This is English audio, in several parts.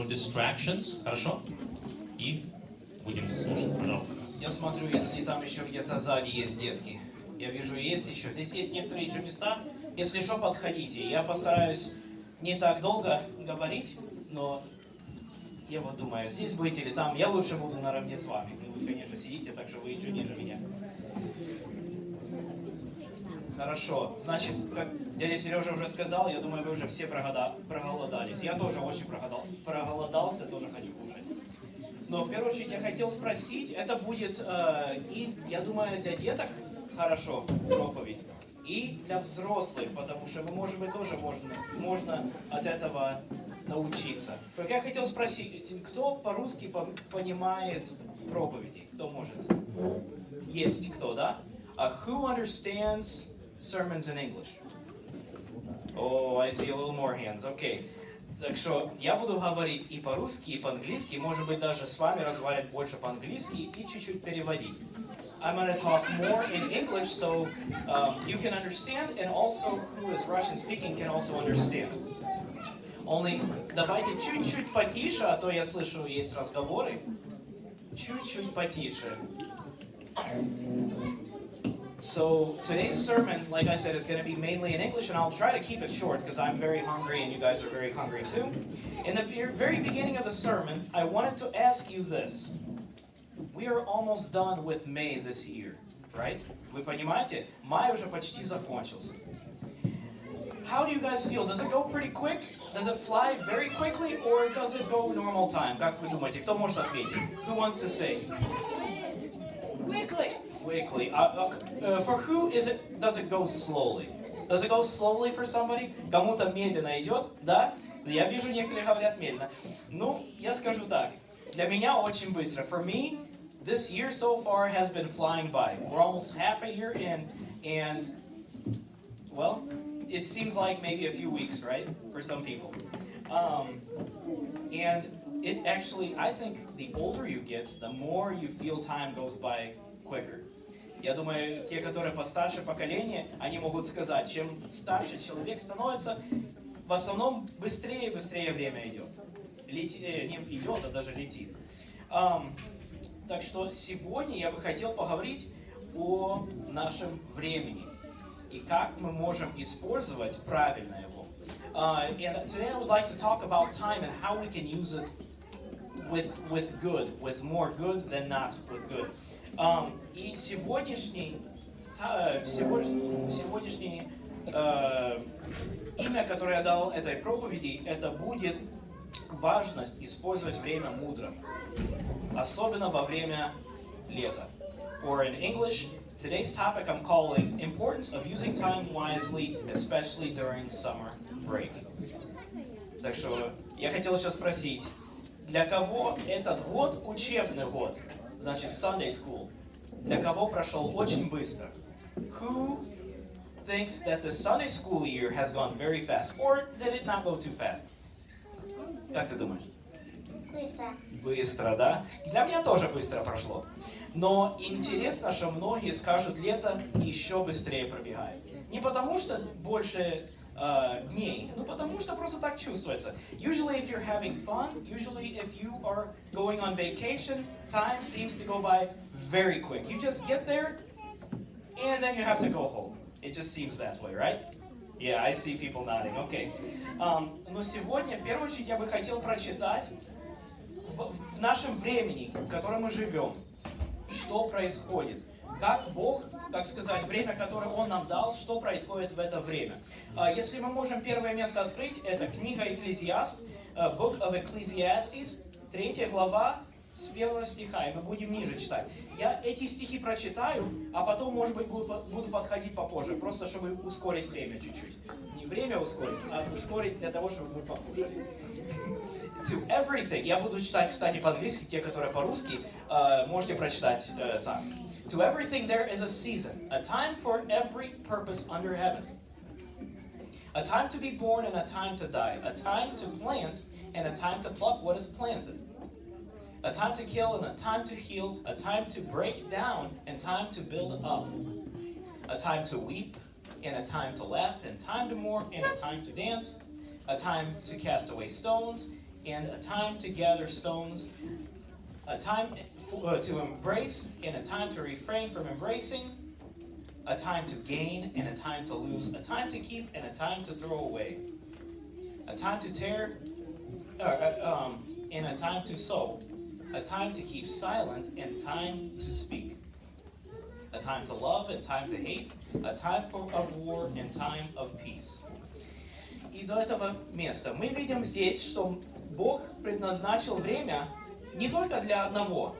no distractions, хорошо? И будем слушать, пожалуйста. Я смотрю, если там еще где-то сзади есть детки. Я вижу, есть еще. Здесь есть некоторые же места. Если что, подходите. Я постараюсь не так долго говорить, но я вот думаю, здесь будете или там. Я лучше буду наравне с вами. Вы, конечно, сидите, так что вы еще ниже меня. Хорошо. Значит, как дядя Сережа уже сказал, я думаю, вы уже все проголодались. Я тоже очень проголодался, тоже хочу кушать. Но в первую очередь я хотел спросить, это будет, и, я думаю, для деток хорошо проповедь, и для взрослых, потому что, может быть, тоже можно от этого научиться. Так я хотел спросить, кто по-русски понимает проповеди? Кто может? Есть кто, да? Who understands sermons in English? Oh, I see a little more hands. Okay. Так что я буду говорить и по-русски, и по-английски, может быть, даже с вами разговаривать больше по-английски и чуть-чуть переводить. I'm going to talk more in English so you can understand, and also who is Russian speaking can also understand. Only давайте чуть-чуть потише, а то я слышу, есть разговоры. Чуть-чуть потише. So today's sermon, like I said, is going to be mainly in English, and I'll try to keep it short because I'm very hungry and you guys are very hungry too. In the very beginning of the sermon, I wanted to ask you this. We are almost done with May this year, right? Вы понимаете? Май уже почти закончился. How do you guys feel? Does it go pretty quick? Does it fly very quickly, or does it go normal time? Как вы думаете? Кто может ответить? Who wants to say? Quickly. Quickly. For who does it go slowly? Does it go slowly for somebody? Кому-то медленно идет, да? Я вижу, некоторые говорят медленно. Ну, я скажу так. Для меня очень быстро. For me, this year so far has been flying by. We're almost half a year in, and, well, it seems like maybe a few weeks, right? For some people. And it actually, I think the older you get, the more you feel time goes by quicker. Я думаю, те, которые постарше поколения, они могут сказать, чем старше человек становится, в основном быстрее и быстрее время идет. Не идет, а даже летит. Так что сегодня я бы хотел поговорить о нашем времени и как мы можем использовать правильно его. And today I would like to talk about time and how we can use it with good, with more good than not with good. И сегодняшнее имя, которое я дал этой проповеди, это будет важность использовать время мудро, особенно во время лета. Or in English, today's topic I'm calling importance of using time wisely, especially during summer break. Так что я хотел сейчас спросить, для кого этот год учебный год? Значит, Sunday School. Для кого прошел очень быстро? Who thinks that the Sunday School year has gone very fast? Or did it not go too fast? Как ты думаешь? Быстро. Быстро, да? Для меня тоже быстро прошло. Но интересно, что многие скажут, лето еще быстрее пробегает. Не потому что больше дней, но потому что просто так чувствуется. Usually if you're having fun, usually if you are going on vacation, time seems to go by very quick. You just get there, and then you have to go home. It just seems that way, right? Yeah, I see people nodding. Okay. Но сегодня, в первую очередь, я бы хотел прочитать в нашем времени, в котором мы живем, что происходит. Как Бог, так сказать, время, которое Он нам дал, что происходит в это время. Если мы можем первое место открыть, это книга Экклезиаст, Book of Ecclesiastes, 3 глава, с 1 стиха, и мы будем ниже читать. Я эти стихи прочитаю, а потом, может быть, буду подходить попозже, просто чтобы ускорить время чуть-чуть. Не время ускорить, а ускорить для того, чтобы мы покушали. To everything. Я буду читать, кстати, по-английски, те, которые по-русски, можете прочитать сами. To everything there is a season, a time for every purpose under heaven. A time to be born and a time to die, a time to plant and a time to pluck what is planted. A time to kill and a time to heal, a time to break down and time to build up. A time to weep and a time to laugh, and time to mourn and a time to dance. A time to cast away stones and a time to gather stones, a time to embrace and a time to refrain from embracing, a time to gain and a time to lose, a time to keep and a time to throw away, a time to tear and a time to sow, a time to keep silent and time to speak, a time to love and time to hate, a time of war and time of peace. И до этого места мы видим здесь, что Бог предназначил время не только для одного,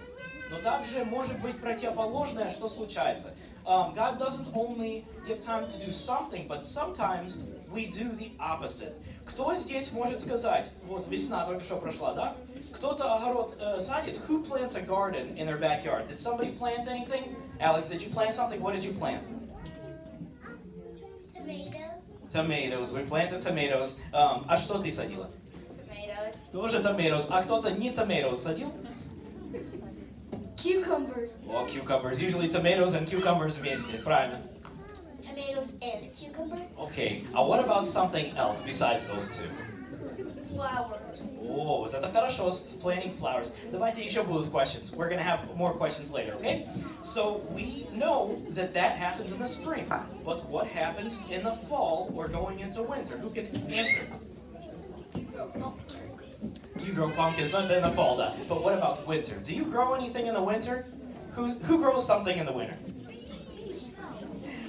но также может быть противоположное, что случается. God doesn't only give time to do something, but sometimes we do the opposite. Кто здесь может сказать, вот весна только что прошла, да? Кто-то огород садит? Who plants a garden in their backyard? Did somebody plant anything? Alex, did you plant something? What did you plant? Tomatoes. We planted tomatoes. А что ты садила? Tomatoes. Тоже tomatoes. А кто-то не tomatoes садил? Cucumbers. Well, cucumbers. Usually tomatoes and cucumbers вместе. Правильно. Tomatoes and cucumbers. Okay. What about something else besides those two? Flowers. О, вот это хорошо. Planting flowers. Давайте еще будут questions. We're going to have more questions later, okay? So we know that that happens in the spring. But what happens in the fall or going into winter? Who can answer? You grow pumpkins in the fall, да. But what about winter? Do you grow anything in the winter? Who grows something in the winter?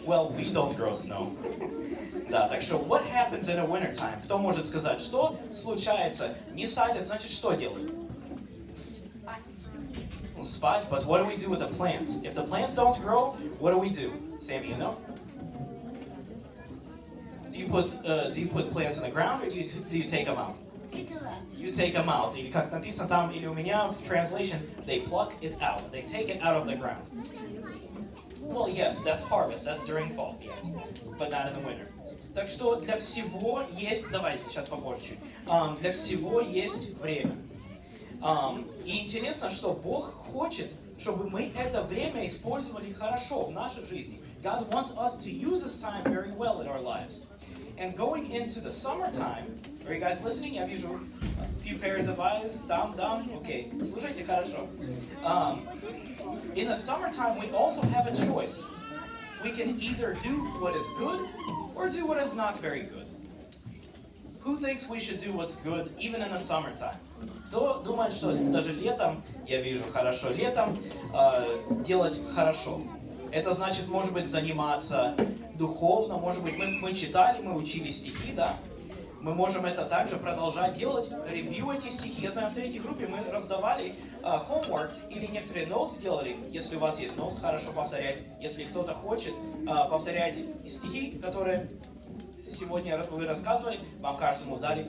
Well, we don't grow snow. Да, так что what happens in a winter time? Кто может сказать, что случается? Не садят, значит, что делают? Well, spot, but what do we do with the plants? If the plants don't grow, what do we do? Sammy, you know? Do you put plants in the ground or do you take them out? You take them out. И как написано там, или у меня в translation, they pluck it out. They take it out of the ground. Well, yes, that's harvest. That's during fall, yes. But not in the winter. Так что для всего есть... Давайте, сейчас попозже чуть. Для всего есть время. И интересно, что Бог хочет, чтобы мы это время использовали хорошо в нашей жизни. God wants us to use this time very well in our lives. And going into the summertime, are you guys listening? Я вижу a few pairs of eyes. Там. Okay, слушайте хорошо. In the summertime, we also have a choice. We can either do what is good or do what is not very good. Who thinks we should do what's good even in the summertime? Кто думает, что даже летом, я вижу хорошо, летом делать хорошо? Это значит, может быть, заниматься духовно, может быть, мы читали, мы учили стихи, да? Мы можем это также продолжать делать, ревью эти стихи. Я знаю, в третьей группе мы раздавали homework или некоторые notes делали. Если у вас есть notes, хорошо повторять. Если кто-то хочет повторять стихи, которые сегодня вы рассказывали, вам каждому дали.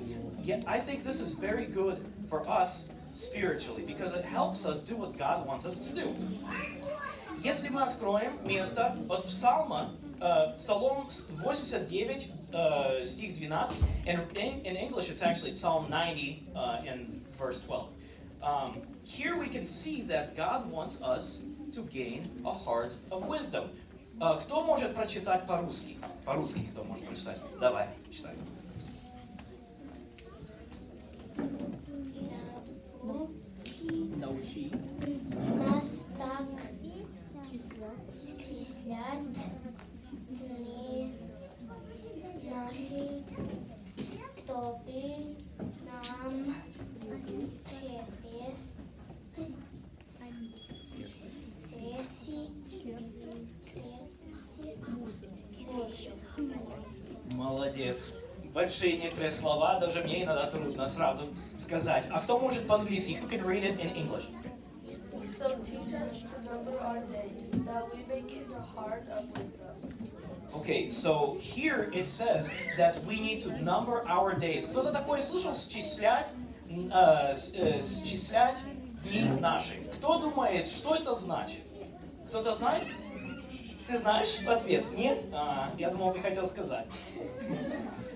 I think this is very good for us spiritually, because it helps us do what God wants us to do. Если мы откроем место от Псалма, Псалом 89, стих 12, and in English it's actually Psalm 90 in verse 12. Here we can see that God wants us to gain a heart of wisdom. Кто может прочитать по-русски? По-русски кто может прочитать? Давай, читай. Научи. Нас так скреслят дни наши, чтобы нам Молодец. Большие некоторые слова, даже мне иногда трудно сразу сказать. А кто может по-английски? Who can read it in English? So teach us to number our days, that we may get the heart of wisdom. Okay, so here it says that we need to number our days. Кто-то такое слышал? Счислять дни наши. Кто думает, что это значит? Кто-то знает? Ты знаешь ответ? Нет? Я думал, ты хотел сказать.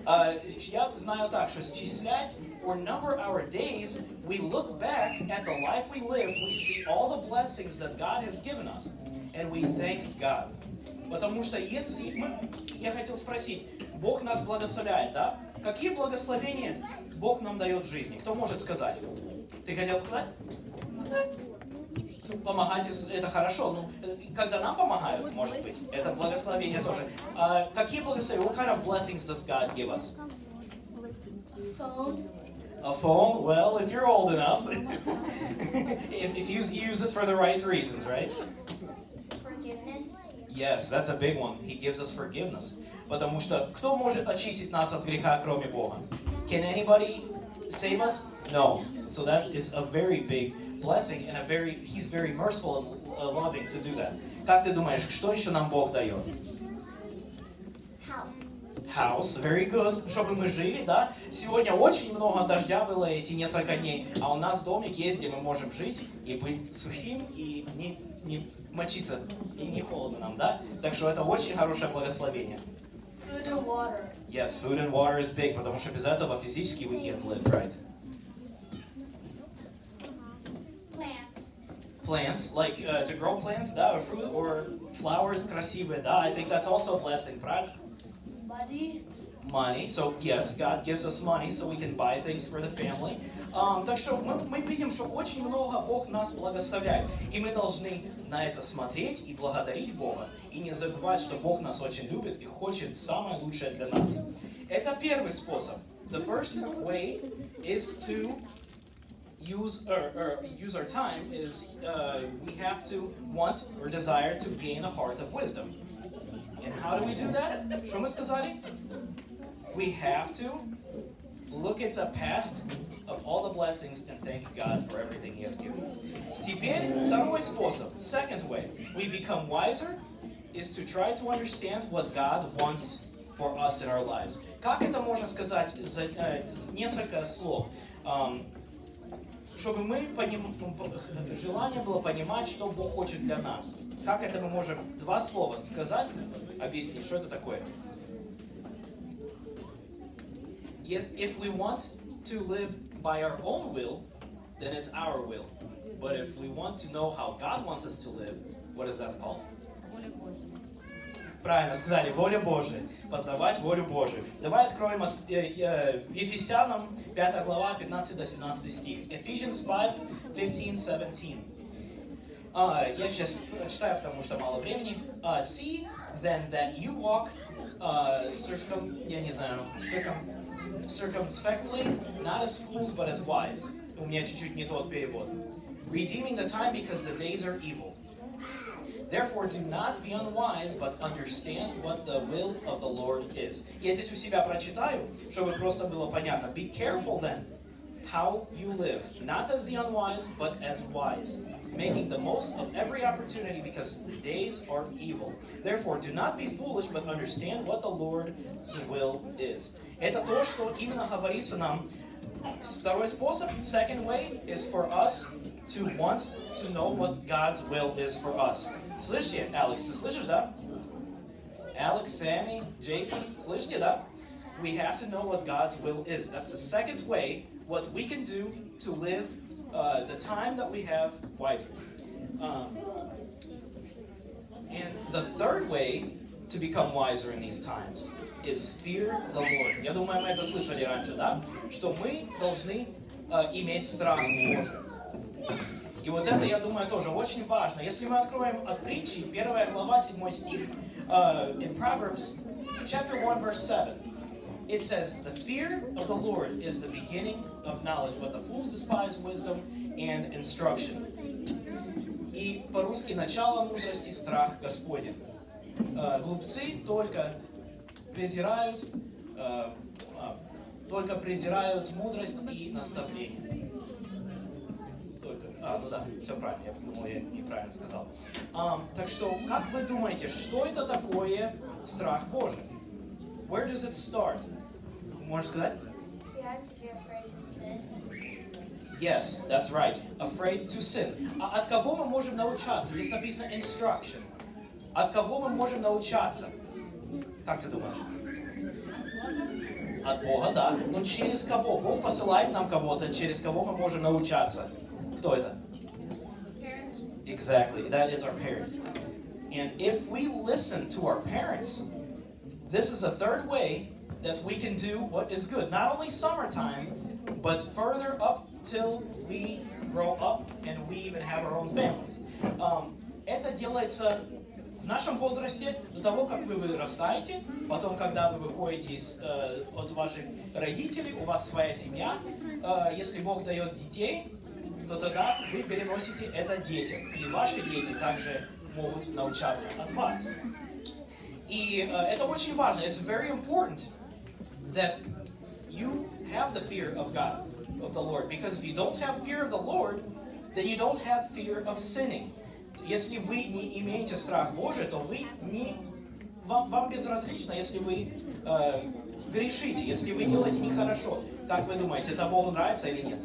Я знаю так, что счислять or number our days, we look back at the life we lived, we see all the blessings that God has given us, and we thank God. Потому что если я хотел спросить, Бог нас благословляет, да? Какие благословения Бог нам дает в жизни? Кто может сказать? Ты хотел сказать? Помогать это хорошо. Ну, когда нам помогают, может быть, это благословение тоже. Какие благословения? What kind of blessings does God give us? Phone. A phone? Well, if you're old enough, if you use it for the right reasons, right? Forgiveness. Yes, that's a big one. He gives us forgiveness. Потому что кто может очистить нас от греха, кроме Бога? Can anybody save us? No. So that is a very big blessing, and He's very merciful and loving to do that. Как ты думаешь, что еще нам Бог дает? House. House, very good, чтобы мы жили, да? Сегодня очень много дождя было эти несколько дней, а у нас домик есть, где мы можем жить и быть сухим, и не мочиться, и не холодно нам, да? Так что это очень хорошее благословение. Food and water. Yes, food and water is big, потому что без этого физически we can't live, right? Plants, like to grow plants, да, or fruit, or flowers красивые, да, I think that's also a blessing, правильно? Money. Money, so yes, God gives us money so we can buy things for the family. Так что мы видим, что очень много Бог нас благословляет, и мы должны на это смотреть и благодарить Бога, и не забывать, что Бог нас очень любит и хочет самое лучшее для нас. Это первый способ. The first way is to use our time is we have to want or desire to gain a heart of wisdom. And how do we do that? Что мы сказали? We have to look at the past of all the blessings and thank God for everything He has given us. Теперь второй способ, second way, we become wiser, is to try to understand what God wants for us in our lives. Как это можно сказать за несколько слов? Чтобы желание было понимать, что Бог хочет для нас. Как это мы можем два слова сказать, объяснить, что это такое? If we want to live by our own will, then it's our will. But if we want to know how God wants us to live, what is that called? Правильно сказали, воля Божия. Познавать волю Божию. Давай откроем от Ефесянам 5 глава, 15 до 17 стих. Ephesians 5, 15, 17. Я сейчас читаю, потому что мало времени. See then that you walk circumspectly, not as fools, but as wise. У меня чуть-чуть не тот перевод. Redeeming the time because the days are evil. Therefore, do not be unwise, but understand what the will of the Lord is. Я здесь у себя прочитаю, чтобы просто было понятно. Be careful then how you live, not as the unwise, but as wise, making the most of every opportunity because the days are evil. Therefore, do not be foolish, but understand what the Lord's will is. Это то, что именно говорится нам. Второй способ, second way, is for us to want to know what God's will is for us. Слышите, Алекс, ты слышишь, да? Alex, Sammy, Jason, слышите, да? We have to know what God's will is. That's the second way, what we can do to live the time that we have wisely. And the third way to become wiser in these times is fear the Lord. Я думаю, мы это слышали раньше, да? Что мы должны иметь страх Божий. И вот это, я думаю, тоже очень важно. Если мы откроем от притчи, 1 глава, 7 стих, in Proverbs, chapter 1, verse 7, it says, the fear of the Lord is the beginning of knowledge, but the fools despise wisdom and instruction. И по-русски начало мудрости страх Господень. Глупцы только презирают мудрость и наставление. Ну да, все правильно, я думал, я неправильно сказал. Так что, как вы думаете, что это такое страх Божий? Where does it start? Можешь сказать? You have to be afraid to sin. Yes, that's right. Afraid to sin. А от кого мы можем научаться? Здесь написано instruction. От кого мы можем научаться? Как ты думаешь? От Бога, да. Но через кого? Бог посылает нам кого-то, через кого мы можем научаться. Кто это? Parents. Exactly. That is our parents. And if we listen to our parents, this is a third way that we can do what is good. Not only summertime, but further up till we grow up and we even have our own families. Это делается в нашем возрасте до того, как вы вырастаете, потом, когда вы выходите от ваших родителей, у вас своя семья, если Бог дает детей, то тогда вы переносите это детям, и ваши дети также могут научаться от вас. И это очень важно. It's very important that you have the fear of God, of the Lord, because if you don't have fear of the Lord, then you don't have fear of sinning. Если вы не имеете страх Божий, то вам безразлично, если вы грешите, если вы делаете нехорошо. Как вы думаете, это Богу нравится или нет?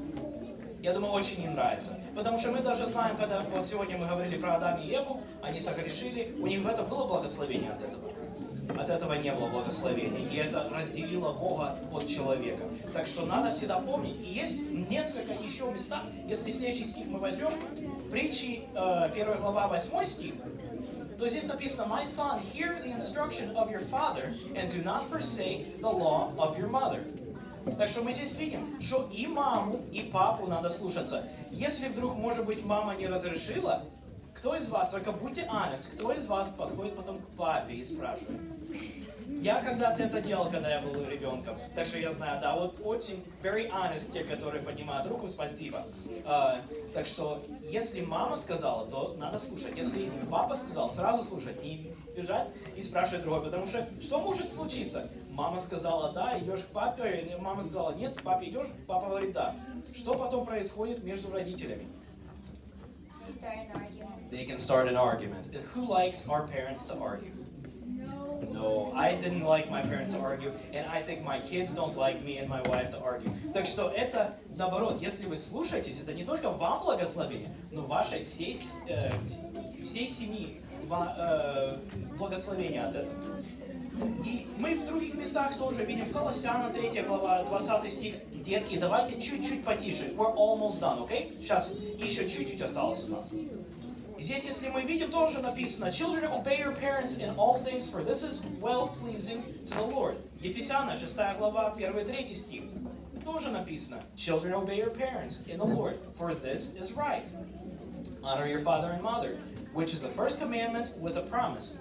Я думаю, очень не нравится. Потому что мы даже знаем, когда вот сегодня мы говорили про Адама и Еву, они согрешили, у них в этом было благословение от этого. От этого не было благословения. И это разделило Бога от человека. Так что надо всегда помнить. И есть несколько еще места. Если следующий стих мы возьмем, притчи 1 глава 8 стих, то здесь написано: «My son, hear the instruction of your father, and do not forsake the law of your mother». Так что мы здесь видим, что и маму, и папу надо слушаться. Если вдруг, может быть, мама не разрешила, кто из вас, только будьте honest, кто из вас подходит потом к папе и спрашивает? Я когда-то это делал, когда я был ребенком, так что я знаю, да, вот очень very honest те, которые поднимают руку, спасибо. Так что, если мама сказала, то надо слушать. Если папа сказал, сразу слушать, не бежать и спрашивать другой, потому что может случиться? Мама сказала да, идешь к папе, мама сказала нет, к папе идешь, папа говорит да. Что потом происходит между родителями? They can start an argument. Who likes our parents to argue? No, I didn't like my parents to argue, and I think my kids don't like me and my wife to argue. Так что это, наоборот, если вы слушаетесь, это не только вам благословение, но вашей всей семьи благословение от этого. И мы в других местах тоже видим, Колоссянам 3 глава, 20 стих. Детки, давайте чуть-чуть потише. We're almost done, okay? Сейчас еще чуть-чуть осталось у нас. Здесь, если мы видим, тоже написано: Children, obey your parents in all things, for this is well-pleasing to the Lord. Ефесянам 6 глава, 1-3 стих. Тоже написано: Children, obey your parents in the Lord, for this is right. Honor your father and mother, which is the first commandment with a promise,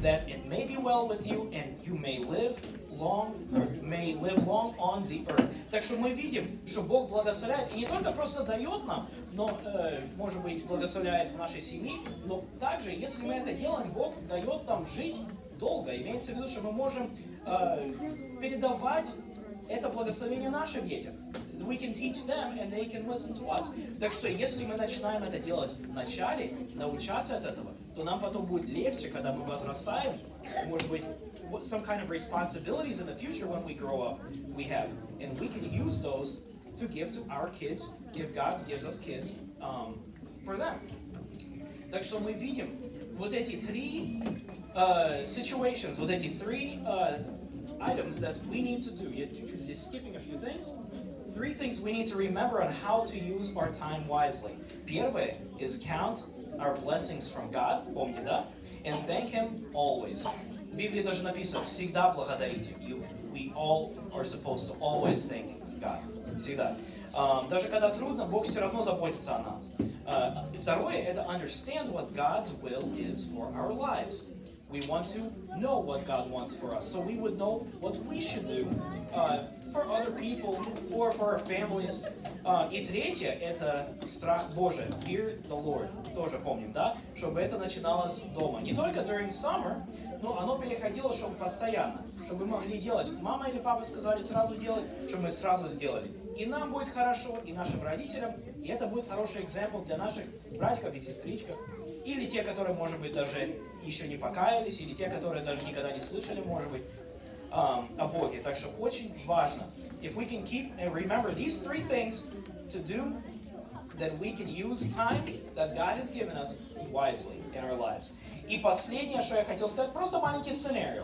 that it may be well with you and you may live long on the earth. Так что мы видим, что Бог благословляет, и не только просто дает нам, но, может быть, благословляет в нашей семье, но также, если мы это делаем, Бог дает нам жить долго. Имеется в виду, что мы можем передавать это благословение нашим детям. We can teach them and they can listen to us. Так что, если мы начинаем это делать в начале, научаться от этого, то нам потом будет легче, когда мы возрастаем, может быть, some kind of responsibilities in the future when we grow up we have, and we can use those to give to our kids, if God gives us kids, for them. Так что мы видим вот эти три situations, вот эти три items that we need to do. You're just skipping a few things. 3 things we need to remember on how to use our time wisely. Первое is count our blessings from God, помните, да? And thank Him always. В Библии даже написано: всегда благодарите. We all are supposed to always thank God. Всегда. Даже когда трудно, Бог все равно заботится о нас. И второе, это understand what God's will is for our lives. We want to know what God wants for us, so we would know what we should do for other people or for our families. И третье, это страх Божий, fear the Lord. Тоже помним, да? Чтобы это начиналось дома. Не только during summer, но оно переходило, чтобы постоянно. Чтобы мы могли делать. Мама или папа сказали сразу делать, чтобы мы сразу сделали. И нам будет хорошо, и нашим родителям, и это будет хороший экземпл для наших братьев и сестричков. Или те, которые, может быть, даже еще не покаялись, или те, которые даже никогда не слышали, может быть, о Боге. Так что очень важно. If we can keep and remember these 3 things to do, then we can use time that God has given us wisely in our lives. И последнее, что я хотел сказать, просто маленький сценарий.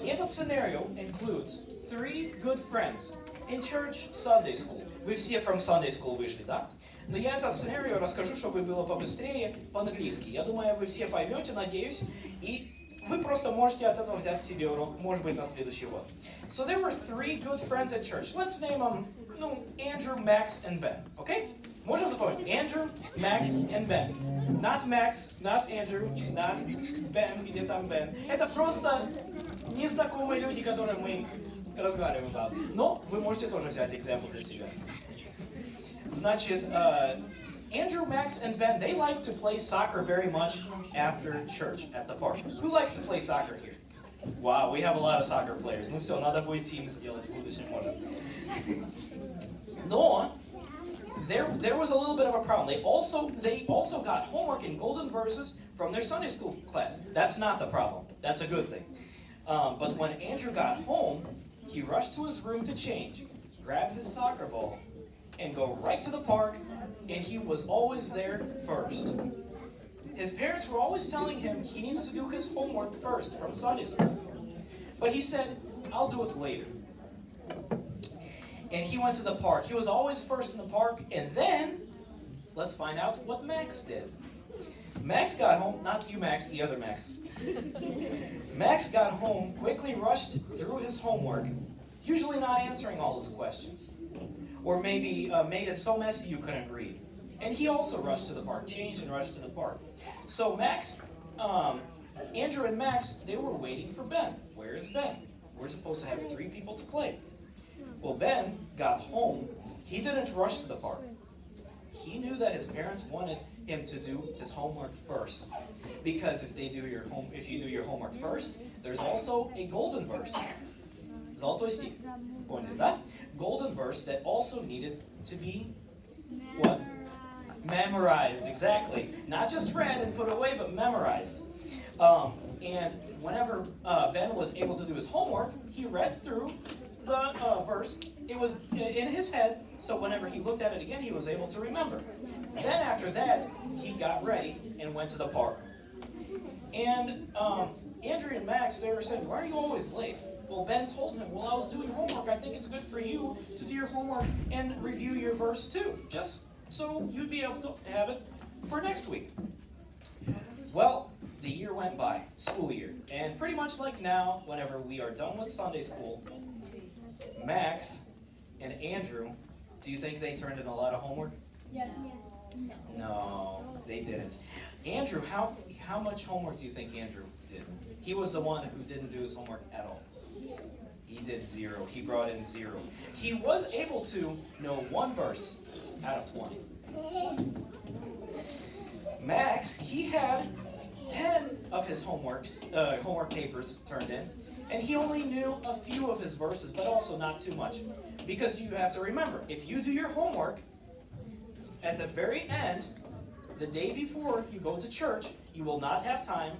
Этот сценарий includes 3 good friends in church Sunday school. Вы все from Sunday school вышли, да? Но я этот сценарий расскажу, чтобы было побыстрее по-английски. Я думаю, вы все поймете, надеюсь. И вы просто можете от этого взять себе урок, может быть, на следующий год. So there were 3 good friends at church. Let's name them, Andrew, Max, and Ben. Okay? Можем запомнить? Andrew, Max, and Ben. Not Max, not Andrew, not Ben, или там Ben. Это просто незнакомые люди, которые мы разговариваем about. Но вы можете тоже взять экземпл для себя. Значит, Andrew, Max, and Ben, they like to play soccer very much after church at the park. Who likes to play soccer here? Wow, we have a lot of soccer players. Ну все, надо будет team сделать в будущем, может. Но there was a little bit of a problem. They also got homework in golden verses from their Sunday school class. That's not the problem. That's a good thing. But when Andrew got home, he rushed to his room to change, grabbed his soccer ball, and go right to the park, and he was always there first. His parents were always telling him he needs to do his homework first from Sunday school. But he said, I'll do it later. And he went to the park. He was always first in the park, and then, let's find out what Max did. Max got home, not you Max, the other Max. Max got home, quickly rushed through his homework, usually not answering all his questions. Or maybe made it so messy you couldn't read. And he also rushed to the park, changed and rushed to the park. So Andrew and Max, they were waiting for Ben. Where is Ben? We're supposed to have 3 people to play. Well, Ben got home. He didn't rush to the park. He knew that his parents wanted him to do his homework first. Because if you do your homework first, there's also a golden verse. Золотой стих. Поняли, да? Golden verse that also needed to be what? Memorized, exactly. Not just read and put away, but memorized. And whenever Ben was able to do his homework, he read through the verse. It was in his head, so whenever he looked at it again, he was able to remember. Then after that, he got ready and went to the park. And Andrew and Max, they were saying, why are you always late? Well, Ben told him, well, I was doing homework. I think it's good for you to do your homework and review your verse too, just so you'd be able to have it for next week. Well, the year went by, school year, and pretty much like now, whenever we are done with Sunday school, Max and Andrew, do you think they turned in a lot of homework? Yes. No, they didn't. Andrew, how much homework do you think Andrew did? He was the one who didn't do his homework at all. He did 0. He brought in 0. He was able to know 1 verse out of 20. Max, he had 10 of his homework papers turned in, and he only knew a few of his verses, but also not too much. Because you have to remember, if you do your homework, at the very end, the day before you go to church, you will not have time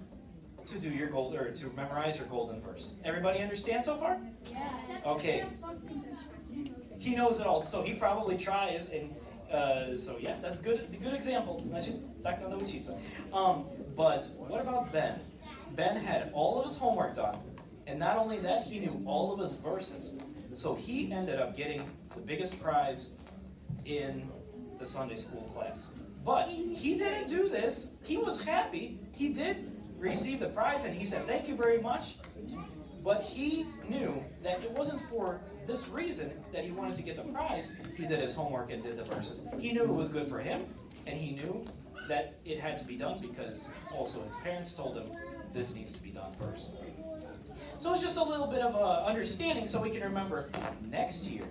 to do your to memorize your golden verse. Everybody understand so far? Yeah. Okay. He knows it all, so he probably tries, and so yeah, that's a good example. Значит, так надо учиться. But what about Ben? Ben had all of his homework done, and not only that, he knew all of his verses. So he ended up getting the biggest prize in the Sunday school class. But he didn't do this. He was happy. He did receive the prize, and he said, thank you very much. But he knew that it wasn't for this reason that he wanted to get the prize. He did his homework and did the verses. He knew it was good for him, and he knew that it had to be done because also his parents told him this needs to be done first. So it's just a little bit of understanding so we can remember next year.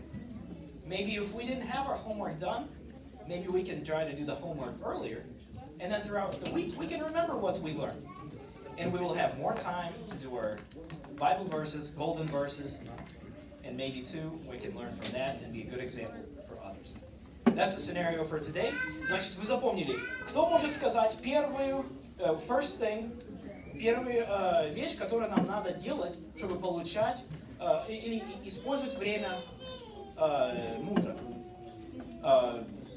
Maybe if we didn't have our homework done, maybe we can try to do the homework earlier. And then throughout the week, we can remember what we learned. And we will have more time to do our Bible verses, golden verses, and maybe too, we can learn from that and be a good example for others. That's the scenario for today. Значит, вы запомнили, кто может сказать первую, first thing, первую вещь, которую нам надо делать, чтобы получать или использовать время мудро,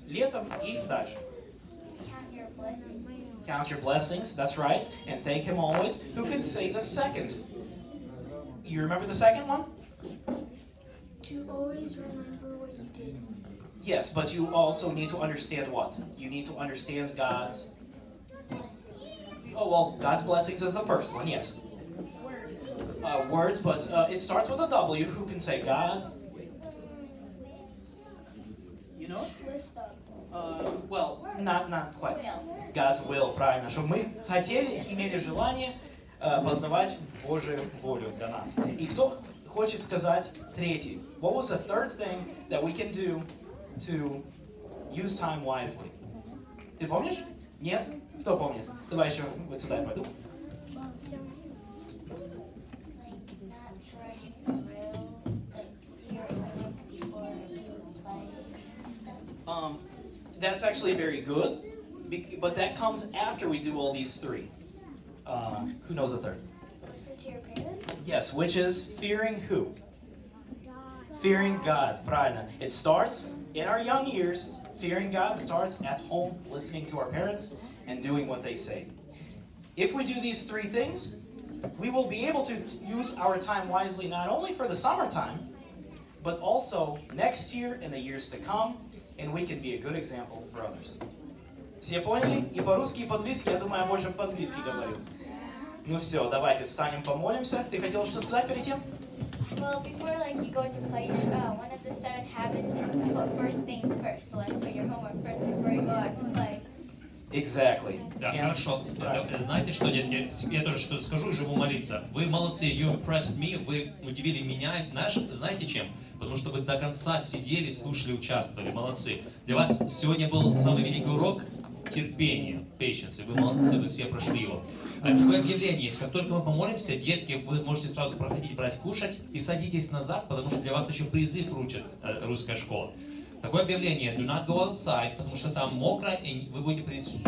летом и дальше. Count your blessings. Count your blessings, that's right, and thank him always. Who can say the second? You remember the second one? To always remember what you did. Yes, but you also need to understand what? You need to understand God's... Blessings. Oh, well, God's blessings is the first one, yes. words, but it starts with a W. Who can say God's? You know? Well, not quite. God's will, правильно. Чтобы мы хотели, имели желание познавать Божию волю для нас. И кто хочет сказать третий? What was the third thing that we can do to use time wisely? Ты помнишь? Нет? Кто помнит? Давай еще вот сюда я пойду. That's actually very good, but that comes after we do all these three. Who knows the third? Listen to your parents. Yes, which is fearing who? Fearing God, правильно. It starts in our young years. Fearing God starts at home, listening to our parents and doing what they say. If we do these three things, we will be able to use our time wisely not only for the summertime, but also next year and the years to come, and we can be a good example for others. Все поняли? И по-русски, и по-английски, я думаю, я больше по-английски говорю. Ну все, давайте встанем, помолимся. Ты хотел что сказать перед тем? Well, before you go to play, one of the 7 habits is to put first things first. So put your homework first before you go out to play. Exactly. Да, хорошо. Знаете что, детки, я тоже что-то скажу и живу молиться. Вы молодцы, you impressed me, вы удивили меня. Знаете чем? Потому что вы до конца сидели, слушали, участвовали. Молодцы. Для вас сегодня был самый великий урок терпения, patience. Вы молодцы, вы все прошли его. Такое объявление есть. Как только мы помолимся, детки, вы можете сразу проходить, брать, кушать и садитесь назад, потому что для вас еще призыв учит русская школа. Такое объявление: do not go outside, потому что там мокро, и вы будете принести